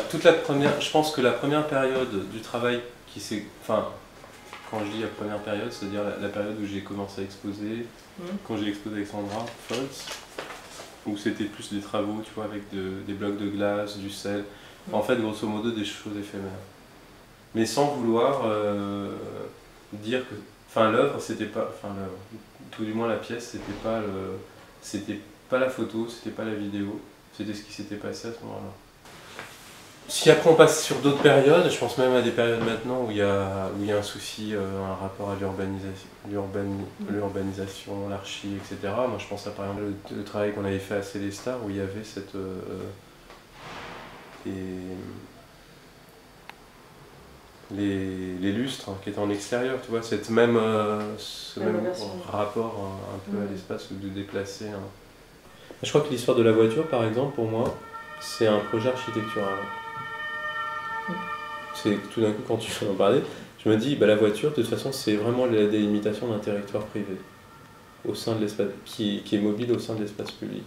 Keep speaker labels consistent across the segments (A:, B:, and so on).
A: Toute la première, je pense que la première période du travail qui s'est, enfin, quand je dis la première période, c'est-à-dire la période où j'ai commencé à exposer, quand j'ai exposé avec Sandra Foltz, où c'était plus des travaux, tu vois, avec des blocs de glace, du sel, en fait, grosso modo, des choses éphémères. Mais sans vouloir dire que, enfin, l'œuvre, c'était pas, enfin, tout du moins la pièce, c'était pas la photo, c'était pas la vidéo, c'était ce qui s'était passé à ce moment-là. Si après on passe sur d'autres périodes, je pense même à des périodes maintenant où il y a un souci, un rapport à l'urbanisation, l'archi, etc. Moi je pense à par exemple le travail qu'on avait fait à Célestat où il y avait les lustres qui étaient en extérieur, tu vois, ce même rapport un peu à l'espace de déplacer. Je crois que l'histoire de la voiture, par exemple, pour moi, c'est un projet architectural. C'est tout d'un coup, quand tu en parlais, je me dis, la voiture, de toute façon, c'est vraiment la délimitation d'un territoire privé, au sein de l'espace, qui est mobile au sein de l'espace public.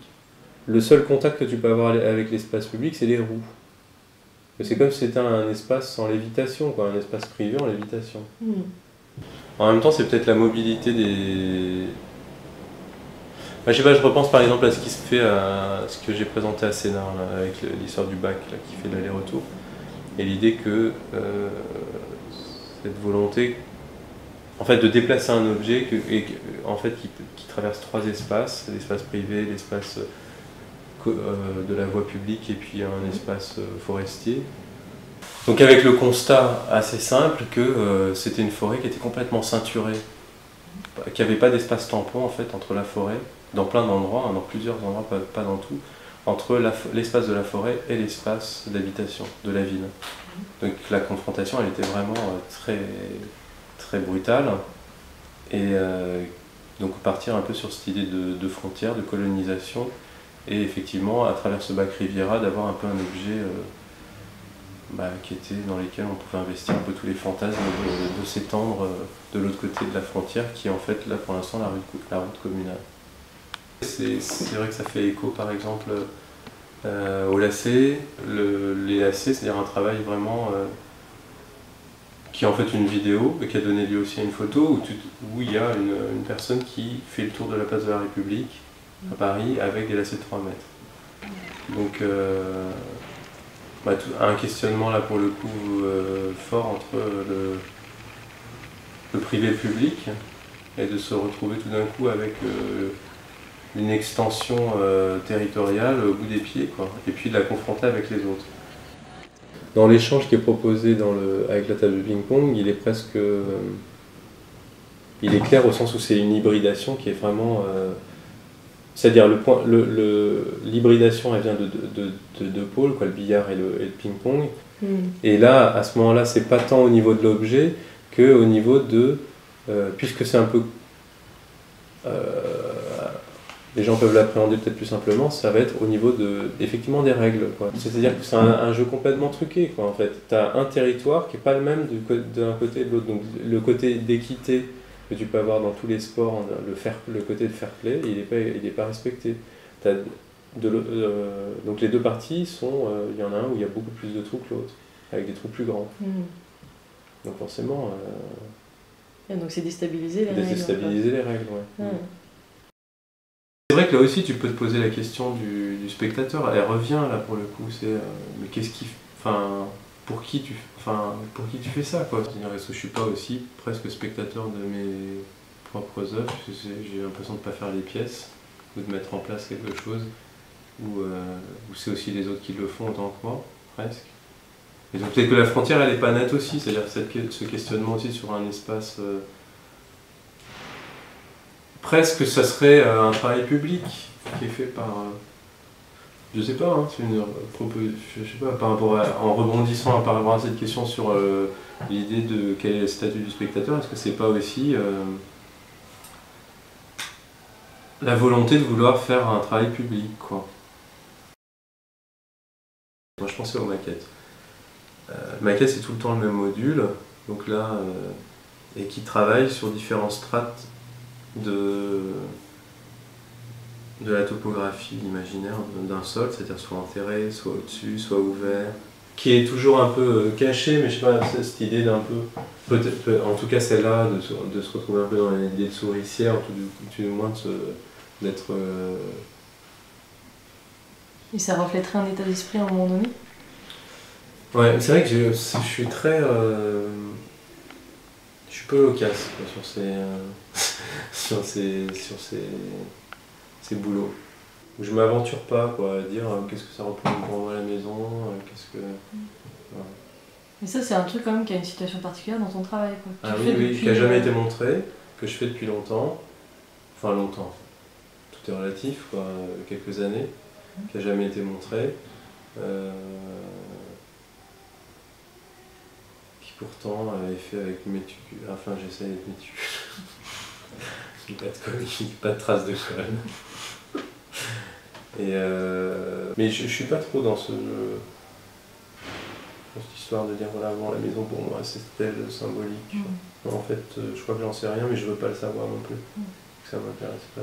A: Le seul contact que tu peux avoir avec l'espace public, c'est les roues. C'est comme si c'était un espace en lévitation, quoi, un espace privé en lévitation. En même temps, c'est peut-être la mobilité des... je sais pas, je repense par exemple à ce qui se fait, à ce que j'ai présenté à Sénart, là, avec l'histoire du bac là, qui fait l'aller-retour. Et l'idée que cette volonté en fait, de déplacer un objet en fait, qui traverse trois espaces, l'espace privé, l'espace de la voie publique et puis un espace forestier. Donc avec le constat assez simple que c'était une forêt qui était complètement ceinturée, qu'il n'y avait pas d'espace tampon en fait entre la forêt, dans plein d'endroits, dans plusieurs endroits, pas dans tout, entre l'espace de la forêt et l'espace d'habitation de la ville. Donc la confrontation, elle était vraiment très, très brutale. Et donc partir un peu sur cette idée de frontière, de colonisation, et effectivement, à travers ce bac Riviera, d'avoir un peu un objet qui était dans lequel on pouvait investir un peu tous les fantasmes de s'étendre de l'autre côté de la frontière, qui est en fait là pour l'instant la route communale. C'est vrai que ça fait écho par exemple au lacet, les lacets, c'est-à-dire un travail vraiment qui est en fait une vidéo et qui a donné lieu aussi à une photo où il y a une personne qui fait le tour de la place de la République à Paris avec des lacets de 3 mètres. Donc un questionnement là pour le coup fort entre le privé et le public et de se retrouver tout d'un coup avec une extension territoriale au bout des pieds, quoi, et puis de la confronter avec les autres. Dans l'échange qui est proposé avec la table de ping-pong, il est presque... il est clair au sens où c'est une hybridation qui est vraiment... c'est-à-dire l'hybridation, elle vient de deux pôles, quoi, le billard et le ping-pong. Et là, à ce moment-là, c'est pas tant au niveau de l'objet qu'au niveau de... puisque c'est un peu... les gens peuvent l'appréhender peut-être plus simplement, ça va être au niveau effectivement des règles. C'est-à-dire que c'est un jeu complètement truqué, quoi, en fait. Tu as un territoire qui n'est pas le même d'un côté et de l'autre. Donc le côté d'équité que tu peux avoir dans tous les sports, le côté de fair play, il n'est pas respecté. Donc les deux parties sont... il y en a un où il y a beaucoup plus de trous que l'autre, avec des trous plus grands. Donc forcément...
B: donc c'est déstabiliser les règles.
A: Déstabiliser les règles, ouais. C'est vrai que là aussi tu peux te poser la question du spectateur, elle revient là pour le coup, mais qu'est-ce qui... Enfin, pour qui tu fais ça, quoi. C'est-à-dire, est-ce que je suis pas aussi presque spectateur de mes propres œuvres, parce que j'ai l'impression de ne pas faire les pièces, ou de mettre en place quelque chose, ou c'est aussi les autres qui le font autant que moi, presque. Et donc peut-être que la frontière elle n'est pas nette aussi, c'est-à-dire ce questionnement aussi sur un espace... presque ça serait un travail public qui est fait par... je sais pas, c'est une je sais pas, par rapport en rebondissant par rapport à cette question sur l'idée de quel est le statut du spectateur, est-ce que c'est pas aussi la volonté de vouloir faire un travail public, quoi. Moi je pensais aux maquettes. Maquette c'est tout le temps le même module, donc là, et qui travaille sur différentes strates de la topographie imaginaire d'un sol, c'est-à-dire soit enterré, soit au-dessus, soit ouvert, qui est toujours un peu cachée, mais je sais pas, cette idée d'un peu, en tout cas celle-là, de se retrouver un peu dans l'idée de souricière, tout du moins d'être...
B: Et ça reflèterait un état d'esprit à un moment donné?
A: Ouais, c'est vrai que je suis très... je suis peu loquace quoi, sur ces boulots. Où je m'aventure pas quoi, à dire qu'est-ce que ça représente pour moi à la maison, qu'est-ce que... Ouais.
B: Mais ça, c'est un truc quand même qui a une situation particulière dans ton travail, quoi.
A: Ah oui, qui n'a jamais été montré, que je fais depuis longtemps. Enfin longtemps, tout est relatif, quoi, quelques années, qui n'a jamais été montré. Qui pourtant est fait avec méticule. Enfin, j'essaie d'être méticule. Pas de traces de colle. Mais je suis pas trop dans cette histoire de dire voilà, bon, la maison pour moi c'est tel symbolique. En fait, je crois que j'en sais rien, mais je veux pas le savoir non plus. Ça m'intéresse pas.